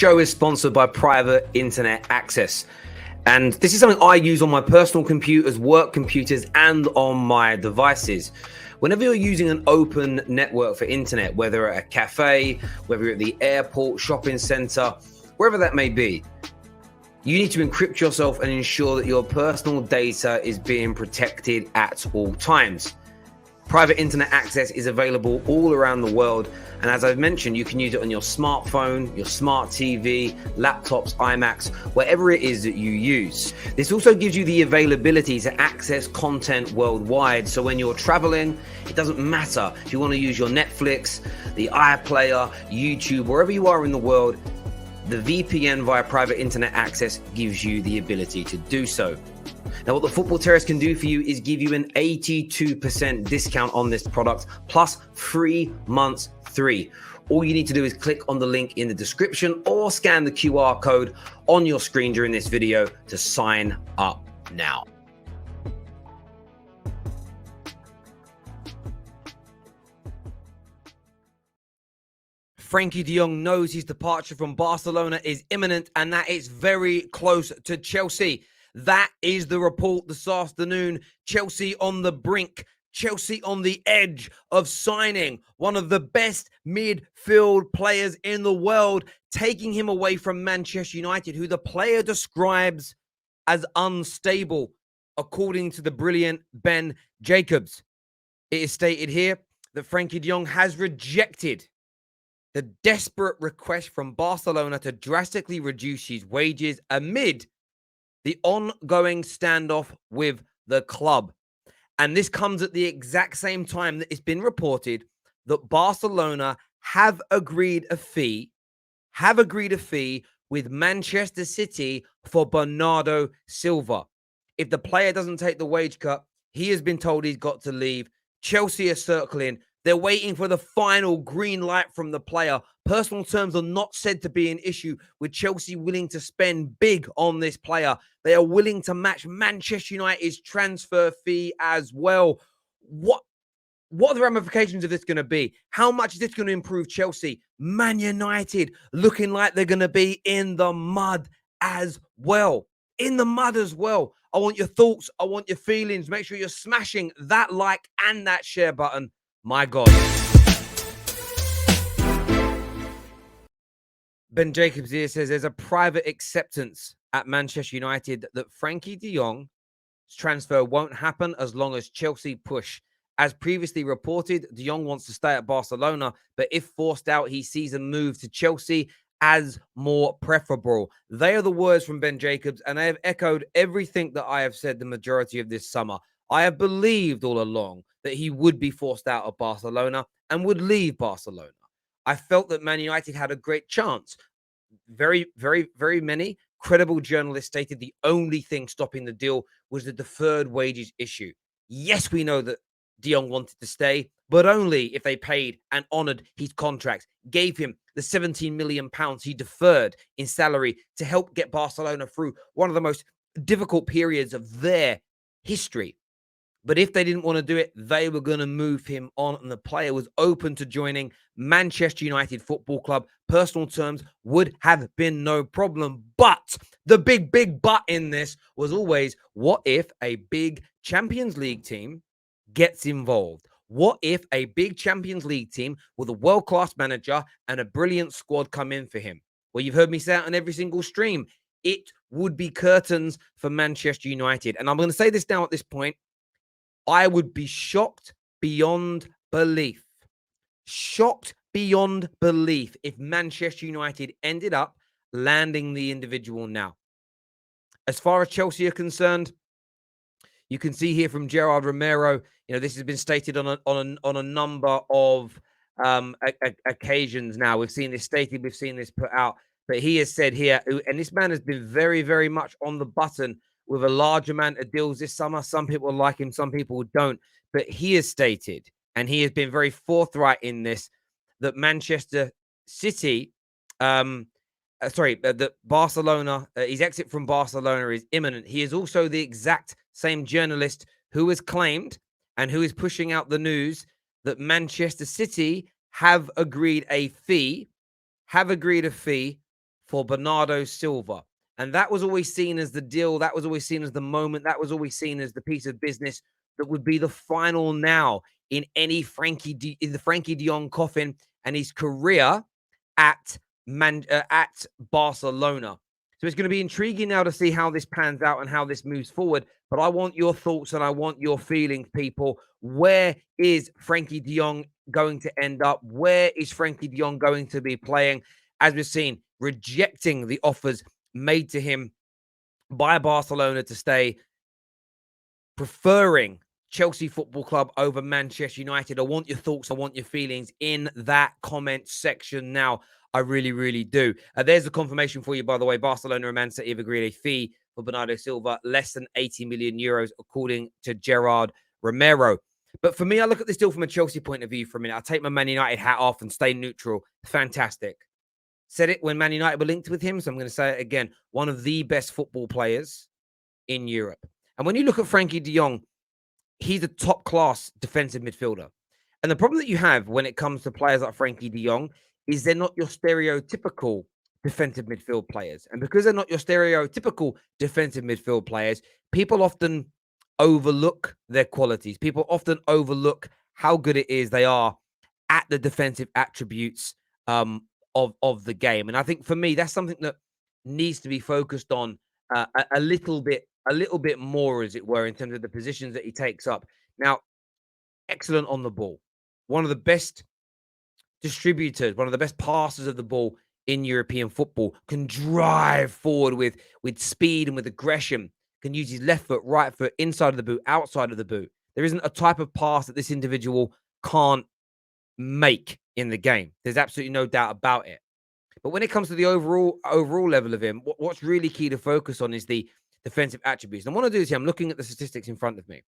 show is sponsored by Private Internet Access. And this is something I use on my personal computers, work computers, and on my devices. Whenever you're using an open network for internet, whether at a cafe, whether you're at the airport, shopping center, wherever that may be, you need to encrypt yourself and ensure that your personal data is being protected at all times. Private internet access is available all around the world. And as I've mentioned, you can use it on your smartphone, your smart TV, laptops, iMacs, whatever it is that you use. This also gives you the availability to access content worldwide. So when you're traveling, it doesn't matter if you want to use your Netflix, the iPlayer, YouTube, wherever you are in the world, the VPN via private internet access gives you the ability to do so. Now, what the Football Terrace can do for you is give you an 82% discount on this product, plus 3 months free. All you need to do is click on the link in the description or scan the QR code on your screen during this video to sign up now. Frenkie de Jong knows his departure from Barcelona is imminent and that it's very close to Chelsea. That is the report this afternoon. Chelsea on the brink. Chelsea on the edge of signing one of the best midfield players in the world, taking him away from Manchester United, who the player describes as unstable, according to the brilliant Ben Jacobs. It is stated here that Frenkie de Jong has rejected the desperate request from Barcelona to drastically reduce his wages amid the ongoing standoff with the club. And this comes at the exact same time that it's been reported that Barcelona have agreed a fee with Manchester City for Bernardo Silva. If the player doesn't take the wage cut, he has been told he's got to leave. Chelsea are circling. They're waiting for the final green light from the player. Personal terms are not said to be an issue, with Chelsea willing to spend big on this player. They are willing to match Manchester United's transfer fee as well. What are the ramifications of this going to be? How much is this going to improve Chelsea? Man United looking like they're going to be in the mud as well. In the mud as well. I want your thoughts. I want your feelings. Make sure you're smashing that like and that share button. My God. Ben Jacobs here says there's a private acceptance at Manchester United that Frenkie de Jong's transfer won't happen as long as Chelsea push. As previously reported, de Jong wants to stay at Barcelona, but if forced out, he sees a move to Chelsea as more preferable. They are the words from Ben Jacobs, and they have echoed everything that I have said the majority of this summer. I have believed all along that he would be forced out of Barcelona and would leave Barcelona. I felt that Man United had a great chance. Very many credible journalists stated the only thing stopping the deal was the deferred wages issue. Yes, we know that de Jong wanted to stay, but only if they paid and honored his contract, gave him the 17 million pounds he deferred in salary to help get Barcelona through one of the most difficult periods of their history. But if they didn't want to do it, they were going to move him on, and the player was open to joining Manchester United Football Club. Personal terms would have been no problem. But the big but in this was always, what if a big Champions League team gets involved? What if a big Champions League team with a world-class manager and a brilliant squad come in for him? Well, you've heard me say it on every single stream. It would be curtains for Manchester United. And I'm going to say this now at this point. I would be shocked beyond belief. Shocked beyond belief if Manchester United ended up landing the individual now. As far as Chelsea are concerned, you can see here from Gerard Romero, this has been stated on a number of occasions now. We've seen this stated, we've seen this put out, but he has said here, and this man has been very much on the button with a large amount of deals this summer. Some people like him, some people don't. But he has stated, and he has been very forthright in this, that Manchester City, that Barcelona, his exit from Barcelona is imminent. He is also the exact same journalist who has claimed and who is pushing out the news that Manchester City have agreed a fee for Bernardo Silva. And that was always seen as the deal. That was always seen as the moment. That was always seen as the piece of business that would be the final now in any in the Frenkie de Jong coffin and his career at at Barcelona. So it's going to be intriguing now to see how this pans out and how this moves forward. But I want your thoughts and I want your feelings, people. Where is Frenkie de Jong going to end up? Where is Frenkie de Jong going to be playing? As we've seen, rejecting the offers made to him by Barcelona to stay, preferring Chelsea Football Club over Manchester United. I want your thoughts. I want your feelings in that comment section now. I really, really do. There's the confirmation for you, by the way. Barcelona and Man City have agreed a fee for Bernardo Silva, less than 80 million euros, according to Gerard Romero. But for me, I look at this deal from a Chelsea point of view for a minute. I'll take my Man United hat off and stay neutral. Fantastic. Said it when Man United were linked with him, so I'm going to say it again. One of the best football players in Europe. And when you look at Frenkie de Jong, he's a top-class defensive midfielder. And the problem that you have when it comes to players like Frenkie de Jong is they're not your stereotypical defensive midfield players. And because they're not your stereotypical defensive midfield players, people often overlook their qualities. People often overlook how good it is they are at the defensive attributes of the game. And I think for me, that's something that needs to be focused on a little bit more, as it were, in terms of the positions that he takes up. Now, excellent on the ball. One of the best distributors, one of the best passers of the ball in European football, can drive forward with speed and with aggression, can use his left foot, right foot, inside of the boot, outside of the boot. There isn't a type of pass that this individual can't make in the game. There's absolutely no doubt about it. But when it comes to the overall level of him, what's really key to focus on is the defensive attributes. And what I want to do is here, I'm looking at the statistics in front of me.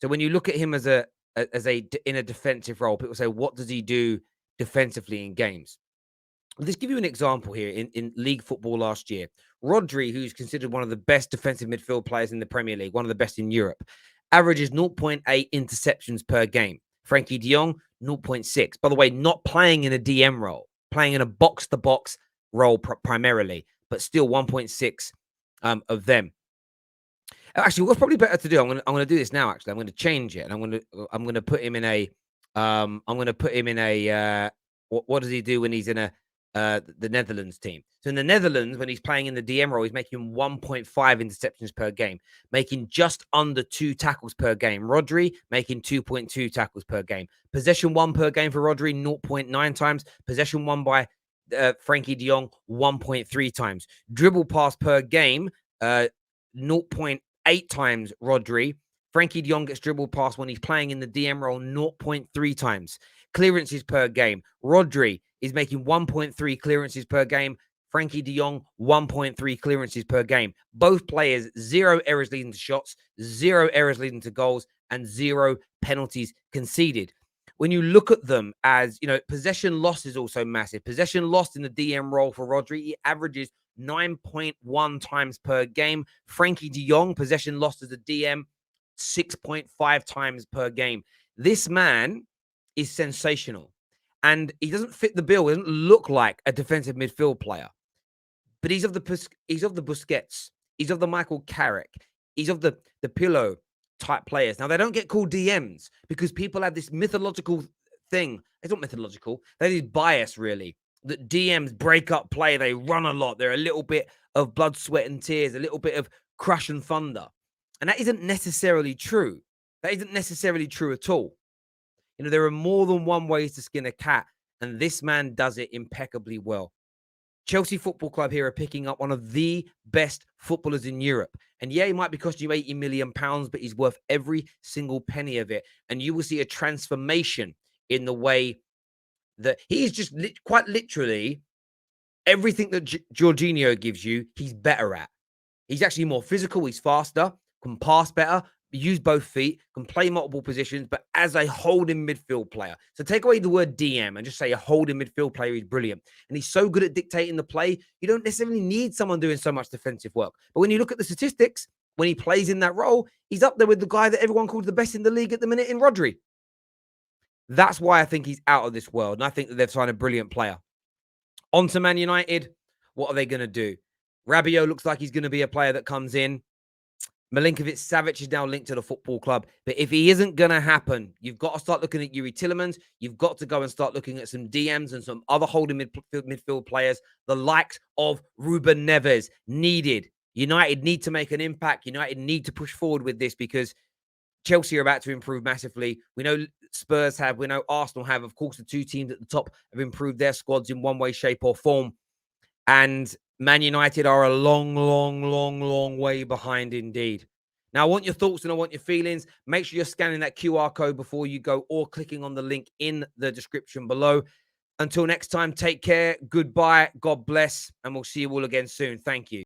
So when you look at him in a defensive role, people say, what does he do defensively in games? I'll just give you an example here in league football last year. Rodri, who's considered one of the best defensive midfield players in the Premier League, one of the best in Europe, averages 0.8 interceptions per game. Frenkie de Jong, 0.6. By the way, not playing in a DM role, playing in a box-to-box role primarily, but still 1.6 of them. Actually, what's probably better to do? I'm gonna do this now. Actually, I'm gonna change it, and I'm gonna put him in a what does he do when he's in the Netherlands team? So in the Netherlands, when he's playing in the DM role, he's making 1.5 interceptions per game, making just under 2 tackles per game. Rodri making 2.2 tackles per game. Possession won per game for Rodri, 0.9 times. Possession won by Frenkie de Jong, 1.3 times. Dribble pass per game, 0.8 times Rodri. Frenkie de Jong gets dribble pass when he's playing in the DM role 0.3 times. Clearances per game. Rodri is making 1.3 clearances per game. Frenkie de Jong, 1.3 clearances per game. Both players, 0 errors leading to shots, 0 errors leading to goals, and 0 penalties conceded. When you look at them as, possession loss is also massive. Possession lost in the DM role for Rodri, he averages 9.1 times per game. Frenkie de Jong, possession lost as a DM, 6.5 times per game. This man is sensational. And he doesn't fit the bill. He doesn't look like a defensive midfield player. But he's of the Busquets. He's of the Michael Carrick. He's of the Pillow type players. Now, they don't get called DMs because people have this mythological thing. It's not mythological. They have this bias, really, that DMs break up play. They run a lot. They're a little bit of blood, sweat, and tears, a little bit of crush and thunder. And that isn't necessarily true. That isn't necessarily true at all. There are more than one ways to skin a cat, and this man does it impeccably well. Chelsea Football Club here are picking up one of the best footballers in Europe. And yeah, he might be costing you £80 million, but he's worth every single penny of it. And you will see a transformation in the way that he's just quite literally everything that Jorginho gives you, he's better at. He's actually more physical. He's faster, can pass better, use both feet, can play multiple positions, but as a holding midfield player. So take away the word DM and just say a holding midfield player is brilliant. And he's so good at dictating the play, you don't necessarily need someone doing so much defensive work. But when you look at the statistics, when he plays in that role, he's up there with the guy that everyone calls the best in the league at the minute in Rodri. That's why I think he's out of this world. And I think that they've signed a brilliant player. On to Man United. What are they going to do? Rabiot looks like he's going to be a player that comes in. Milinkovic-Savic is now linked to the football club. But if he isn't going to happen, you've got to start looking at Youri Tielemans. You've got to go and start looking at some DMs and some other holding midfield players, the likes of Ruben Neves, needed. United need to make an impact. United need to push forward with this because Chelsea are about to improve massively. We know Spurs have. We know Arsenal have. Of course, the two teams at the top have improved their squads in one way, shape, or form. And Man United are a long, long, long, long way behind indeed. Now, I want your thoughts and I want your feelings. Make sure you're scanning that QR code before you go or clicking on the link in the description below. Until next time, take care. Goodbye. God bless. And we'll see you all again soon. Thank you.